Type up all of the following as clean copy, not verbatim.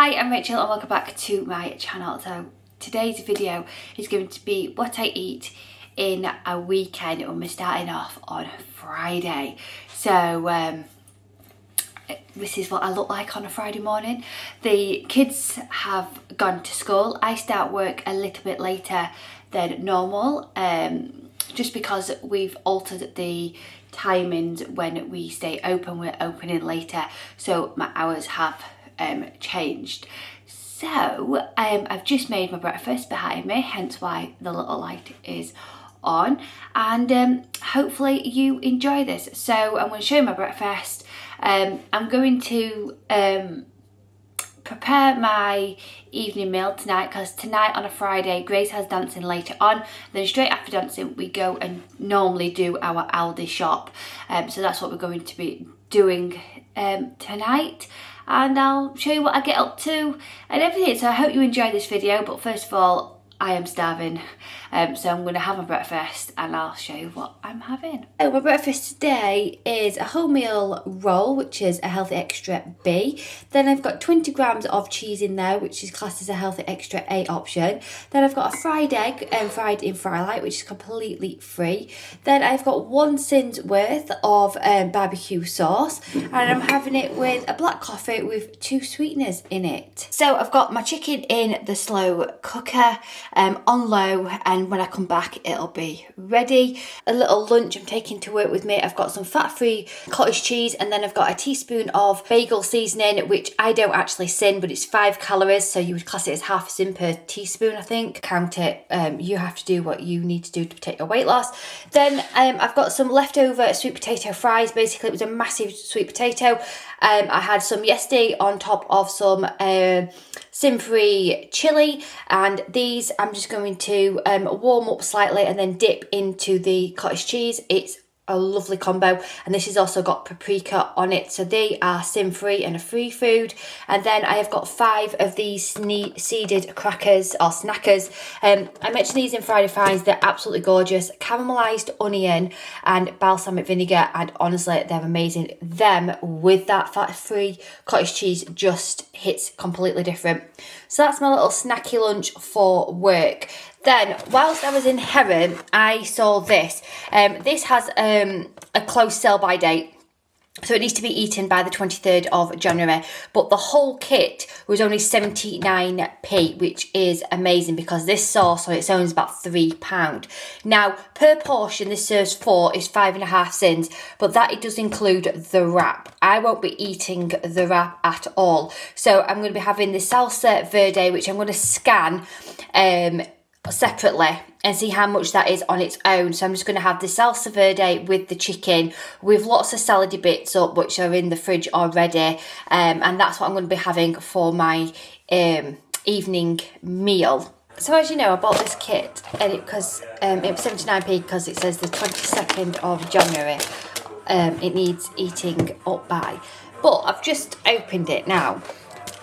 Hi, I'm Rachel and welcome back to my channel. So today's video is going to be what I eat in a weekend, and we're starting off on Friday. So this is what I look like on a Friday morning. The kids have gone to school. I start work a little bit later than normal, just because we've altered the timings when we stay open. We're opening later, so my hours have changed. So I've just made my breakfast behind me, hence why the little light is on, and hopefully you enjoy this. So I'm going to show you my breakfast. I'm going to prepare my evening meal tonight, because tonight on a Friday Grace has dancing later on, then straight after dancing we go and normally do our Aldi shop, so that's what we're going to be doing tonight, and I'll show you what I get up to and everything. So I hope you enjoy this video, but first of all, I am starving, so I'm going to have my breakfast and I'll show you what I'm having. So my breakfast today is a wholemeal roll, which is a healthy extra B. Then I've got 20 grams of cheese in there, which is classed as a healthy extra A option. Then I've got a fried egg, fried in Frylight, which is completely free. Then I've got 1 cent worth of barbecue sauce, and I'm having it with a black coffee with 2 sweeteners in it. So I've got my chicken in the slow cooker, on low, and when I come back it'll be ready. A little lunch I'm taking to work with me. I've got some fat-free cottage cheese, and then I've got a teaspoon of bagel seasoning, which I don't actually sin, but it's 5 calories, so you would class it as half a sin per teaspoon, I think. Count it. You have to do what you need to do to protect your weight loss. Then I've got some leftover sweet potato fries. Basically it was a massive sweet potato. I had some yesterday on top of some sin-free chili, and these I'm just going to warm up slightly and then dip into the cottage cheese. It's a lovely combo, and this has also got paprika on it, so they are sin-free and a free food. And then I have got 5 of these seeded crackers or snackers. I mentioned these in Friday Finds. They're absolutely gorgeous. Caramelized onion and balsamic vinegar, and honestly they're amazing. Them with that fat-free cottage cheese just hits completely different. So that's my little snacky lunch for work. Then, whilst I was in Heron, I saw this. This has a close sell-by date, so it needs to be eaten by the 23rd of January. But the whole kit was only 79p, which is amazing, because this sauce on its own is about £3. Now, per portion, this serves 4, is 5.5 cents, but that it does include the wrap. I won't be eating the wrap at all. So I'm going to be having the salsa verde, which I'm going to scan separately and see how much that is on its own. So I'm just going to have the salsa verde with the chicken, with lots of salady bits up, which are in the fridge already, and that's what I'm going to be having for my evening meal. So as you know, I bought this kit and it was 79p, because it says the 22nd of January it needs eating up by, but I've just opened it now.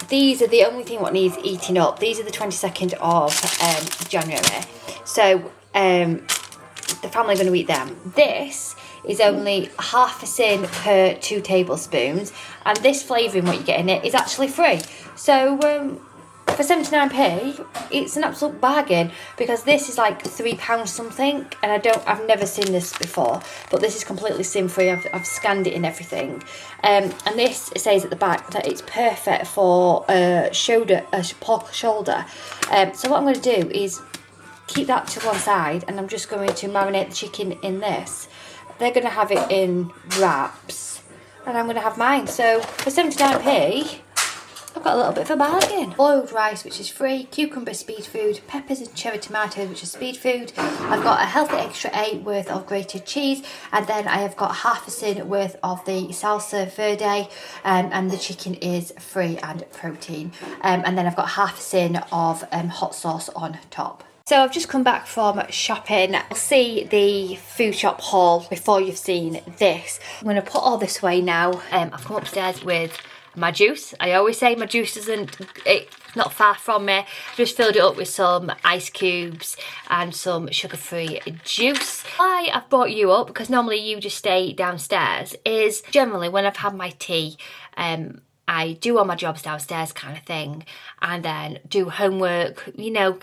These are the only thing what needs eating up. These are the 22nd of January. So the family are going to eat them. This is only half a sin per 2 tablespoons. And this flavouring, what you get in it, is actually free. So for 79p, it's an absolute bargain, because this is like £3 something, and I've never seen this before, but this is completely sin-free. I've scanned it and everything, and this says at the back that it's perfect for pork shoulder. So what I'm going to do is keep that to one side, and I'm just going to marinate the chicken in this. They're going to have it in wraps, and I'm going to have mine. So for 79p, I've got a little bit of a bargain. Boiled rice, which is free, cucumber speed food, peppers and cherry tomatoes, which is speed food. I've got a healthy extra 8 worth of grated cheese, and then I have got half a sin worth of the salsa verde, and the chicken is free and protein. And then I've got half a sin of hot sauce on top. So I've just come back from shopping. I'll see the food shop haul before you've seen this. I'm going to put all this away now. I've come upstairs with my juice. I always say my juice isn't not far from me. Just filled it up with some ice cubes and some sugar-free juice. Why I've brought you up, because normally you just stay downstairs, is generally when I've had my tea, I do all my jobs downstairs kind of thing, and then do homework, you know,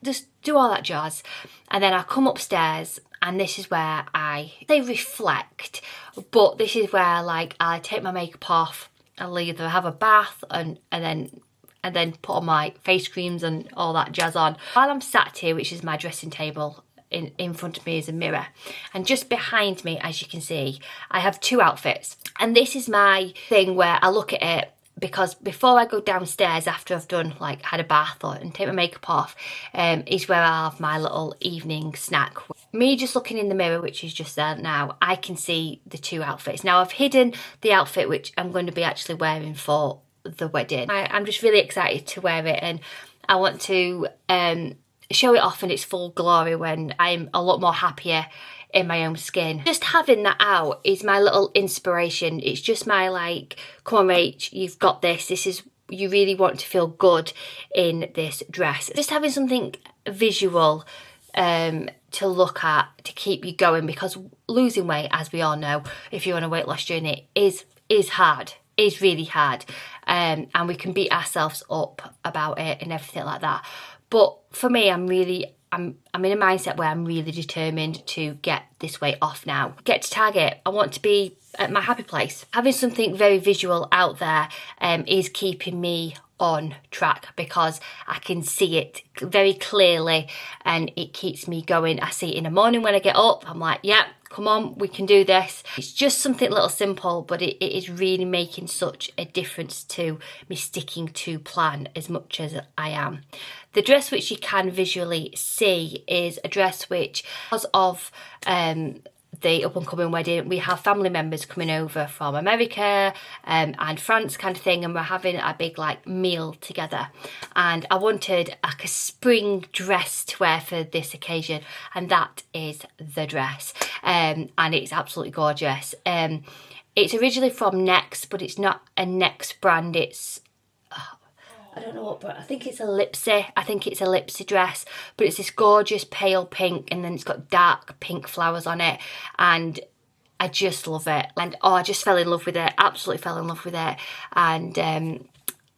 just do all that jazz. And then I come upstairs, and this is where they reflect, but this is where like I take my makeup off, I'll either have a bath and then put on my face creams and all that jazz on. While I'm sat here, which is my dressing table, in front of me is a mirror, and just behind me, as you can see, I have 2 outfits. And this is my thing where I look at it, because before I go downstairs, after I've done like had a bath and take my makeup off, is where I have my little evening snack. Me just looking in the mirror, which is just there now, I can see the 2 outfits. Now I've hidden the outfit which I'm going to be actually wearing for the wedding. I'm just really excited to wear it, and I want to show it off in its full glory when I'm a lot more happier in my own skin. Just having that out is my little inspiration. It's just my like, come on Rach, you've got this. This is, you really want to feel good in this dress. Just having something visual to look at to keep you going, because losing weight, as we all know, if you're on a weight loss journey, is hard. Is really hard, and we can beat ourselves up about it and everything like that. But for me, I'm in a mindset where I'm really determined to get this weight off now. Get to target. I want to be at my happy place. Having something very visual out there is keeping me on track, because I can see it very clearly and it keeps me going. I see it in the morning when I get up. I'm like, yeah, come on, we can do this. It's just something little simple, but it is really making such a difference to me sticking to plan as much as I am. The dress which you can visually see is a dress which, because of the up and coming wedding, we have family members coming over from America and France kind of thing, and we're having a big like meal together, and I wanted like a spring dress to wear for this occasion, and that is the dress, and it's absolutely gorgeous. It's originally from Next, but it's not a Next brand. It's I don't know what, but I think it's a Lipsy. I think it's a Lipsy dress, but it's this gorgeous pale pink, and then it's got dark pink flowers on it, and I just love it. And oh, I just fell in love with it. Absolutely fell in love with it, and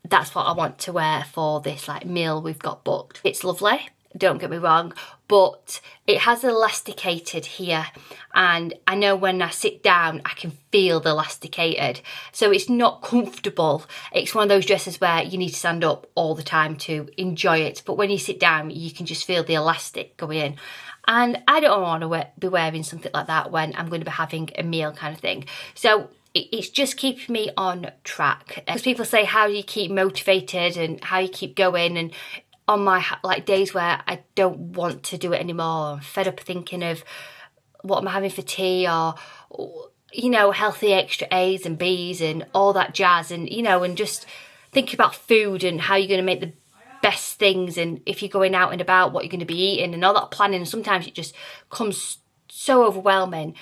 that's what I want to wear for this like meal we've got booked. It's lovely, don't get me wrong, but it has elasticated here, and I know when I sit down I can feel the elasticated, so it's not comfortable. It's one of those dresses where you need to stand up all the time to enjoy it, but when you sit down you can just feel the elastic going in, and I don't want to be wearing something like that when I'm going to be having a meal kind of thing. So it's just keeping me on track, because people say how do you keep motivated and how you keep going, and on my like days where I don't want to do it anymore, I'm fed up thinking of what am I having for tea, or you know, healthy extra A's and B's and all that jazz, and you know, and just thinking about food and how you're going to make the best things, and if you're going out and about, what you're going to be eating and all that planning. And sometimes it just comes so overwhelming.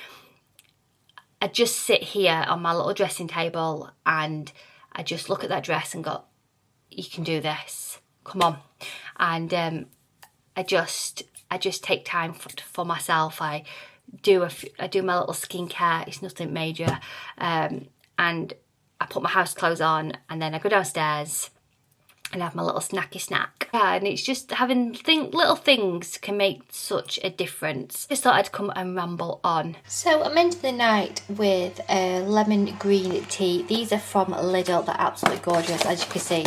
I just sit here on my little dressing table and I just look at that dress and go, you can do this, come on. And I just take time for myself. I do my little skincare. It's nothing major, and I put my house clothes on, and then I go downstairs and have my little snacky snack. Yeah, and it's just having little things can make such a difference. Just thought I'd come and ramble on. So I'm ending the night with a lemon green tea. These are from Lidl. They're absolutely gorgeous. As you can see,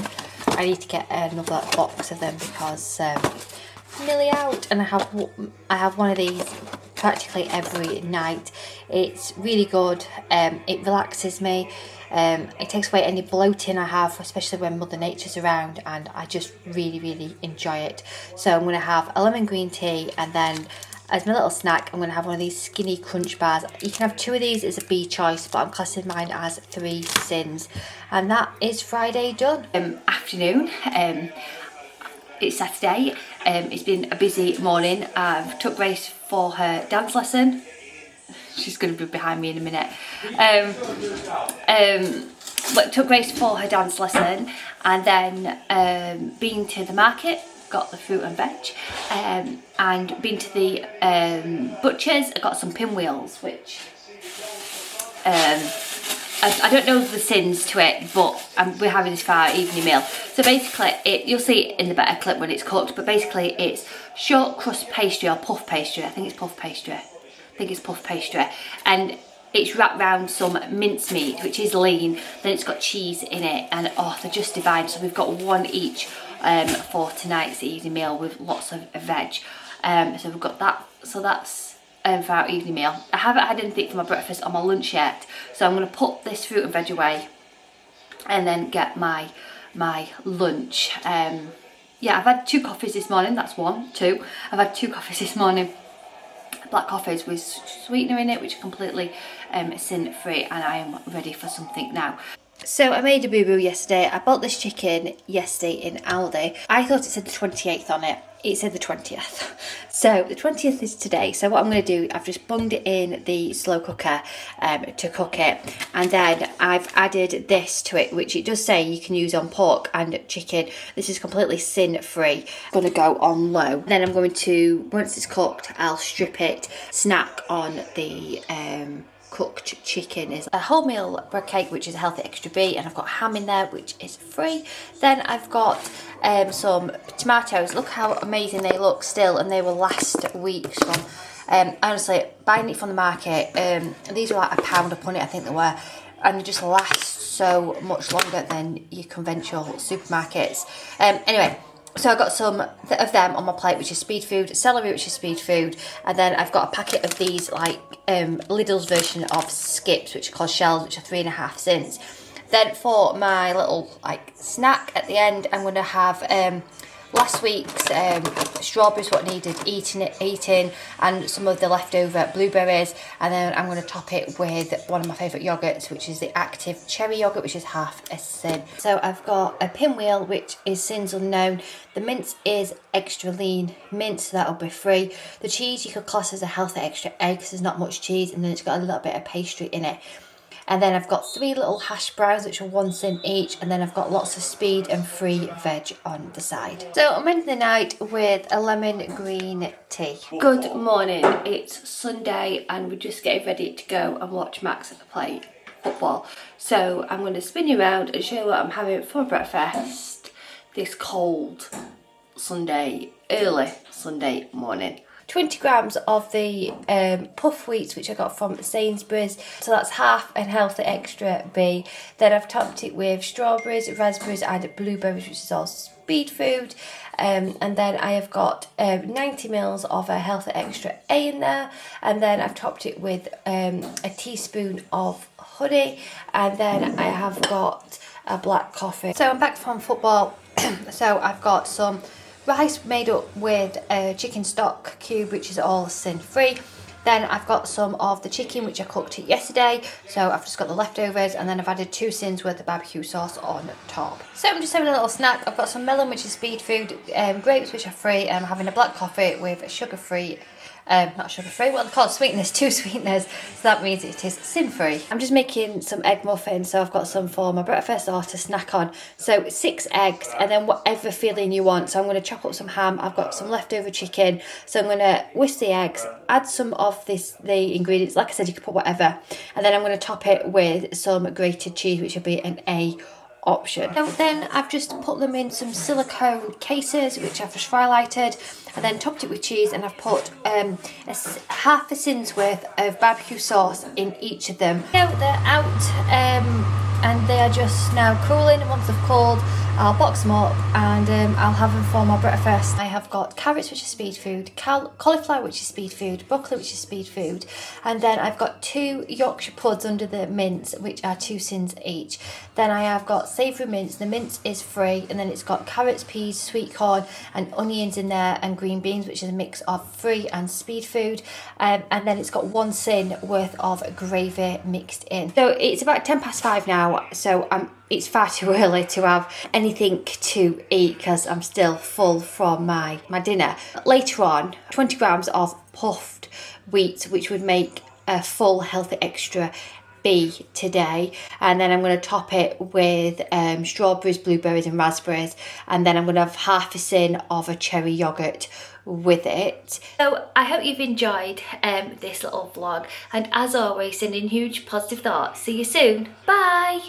I need to get another box of them because I'm nearly out, and I have one of these practically every night. It's really good. It relaxes me. It takes away any bloating I have, especially when Mother Nature's around, and I just really enjoy it. So I'm going to have a lemon green tea, and then as my little snack I'm going to have one of these skinny crunch bars. You can have 2 of these as a B choice, but I'm classing mine as 3 sins. And that is Friday done. Afternoon, it's Saturday. It's been a busy morning. I've took Grace for her dance lesson. She's going to be behind me in a minute. But took Grace for her dance lesson, and then been to the market, got the fruit and veg, and been to the butcher's. I got some pinwheels, which I don't know the sins to it, but we're having this for our evening meal. So basically, you'll see it in the better clip when it's cooked, but basically it's short crust pastry or puff pastry. I think it's puff pastry. And it's wrapped around some mincemeat, which is lean. Then it's got cheese in it, and oh, they're just divine. So we've got one each for tonight's evening meal with lots of veg. So we've got that. So that's for our evening meal. I haven't had anything for my breakfast or my lunch yet, so I'm going to put this fruit and veg away and then get my lunch. Yeah, I've had 2 coffees this morning. That's 1, 2. I've had 2 coffees this morning. Black coffees with sweetener in it, which are completely sin free, and I am ready for something now. So I made a boo-boo yesterday. I bought this chicken yesterday in Aldi. I thought it said the 28th on it. It said the 20th. So the 20th is today. So what I'm going to do, I've just bunged it in the slow cooker to cook it. And then I've added this to it, which it does say you can use on pork and chicken. This is completely sin-free. I'm going to go on low. Then I'm going to, once it's cooked, I'll strip it, snack on the cooked chicken. Is a wholemeal bread cake, which is a healthy extra B, and I've got ham in there, which is free. Then I've got some tomatoes. Look how amazing they look still, and they were last week's from honestly buying it from the market. These were like £1 a punny, I think they were, and they just last so much longer than your conventional supermarkets. Anyway, so I got some of them on my plate, which is speed food, celery, which is speed food, and then I've got a packet of these like Lidl's version of skips, which are called shells, which are 3.5 cents. Then for my little like snack at the end, I'm going to have last week's strawberries, what needed eating, and some of the leftover blueberries, and then I'm going to top it with one of my favourite yogurts, which is the Active Cherry Yogurt, which is half a sin. So I've got a pinwheel, which is sins unknown. The mince is extra lean mince, so that'll be free. The cheese you could class as a healthy extra egg, because there's not much cheese, and then it's got a little bit of pastry in it. And then I've got 3 little hash browns, which are 1 cent each. And then I've got lots of speed and free veg on the side. So I'm ending the night with a lemon green tea. Good morning. It's Sunday and we're just getting ready to go and watch Max play football. So I'm going to spin you around and show you what I'm having for breakfast this cold early Sunday morning. 20 grams of the puff wheats, which I got from Sainsbury's. So that's half a healthy extra B. Then I've topped it with strawberries, raspberries and blueberries, which is all speed food. And then I have got 90 mils of a healthy extra A in there. And then I've topped it with a teaspoon of honey. And then I have got a black coffee. So I'm back from football. So I've got some rice made up with a chicken stock cube, which is all sin free. Then I've got some of the chicken, which I cooked yesterday, so I've just got the leftovers, and then I've added 2 sins worth of barbecue sauce on top. So I'm just having a little snack. I've got some melon, which is speed food, grapes, which are free, and I'm having a black coffee with sugar-free, not sugar-free, what they call sweeteners, 2 sweeteners, so that means it is sin-free. I'm just making some egg muffins, so I've got some for my breakfast or to snack on. So 6 eggs, and then whatever filling you want. So I'm going to chop up some ham, I've got some leftover chicken, so I'm going to whisk the eggs, add some of the ingredients, like I said, you can put whatever, and then I'm going to top it with some grated cheese, which will be an A option. Now then I've just put them in some silicone cases, which I've just fry lighted, and then topped it with cheese, and I've put half a sin's worth of barbecue sauce in each of them. Now they're out and they are just now cooling. Once they've cooled, I'll box them up and I'll have them for my breakfast. I have got carrots, which is speed food, cauliflower, which is speed food, broccoli, which is speed food, and then I've got 2 Yorkshire puds under the mince, which are 2 cents each. Then I have got savoury mince. The mince is free, and then it's got carrots, peas, sweet corn and onions in there, and green beans, which is a mix of free and speed food, and then it's got 1 cent worth of gravy mixed in. So it's about 5:10 now, so it's far too early to have anything to eat because I'm still full from my dinner. Later on, 20 grams of puffed wheat, which would make a full healthy extra be today, and then I'm going to top it with strawberries, blueberries and raspberries, and then I'm going to have half a tin of a cherry yoghurt with it. So I hope you've enjoyed this little vlog, and as always, sending huge positive thoughts. See you soon. Bye.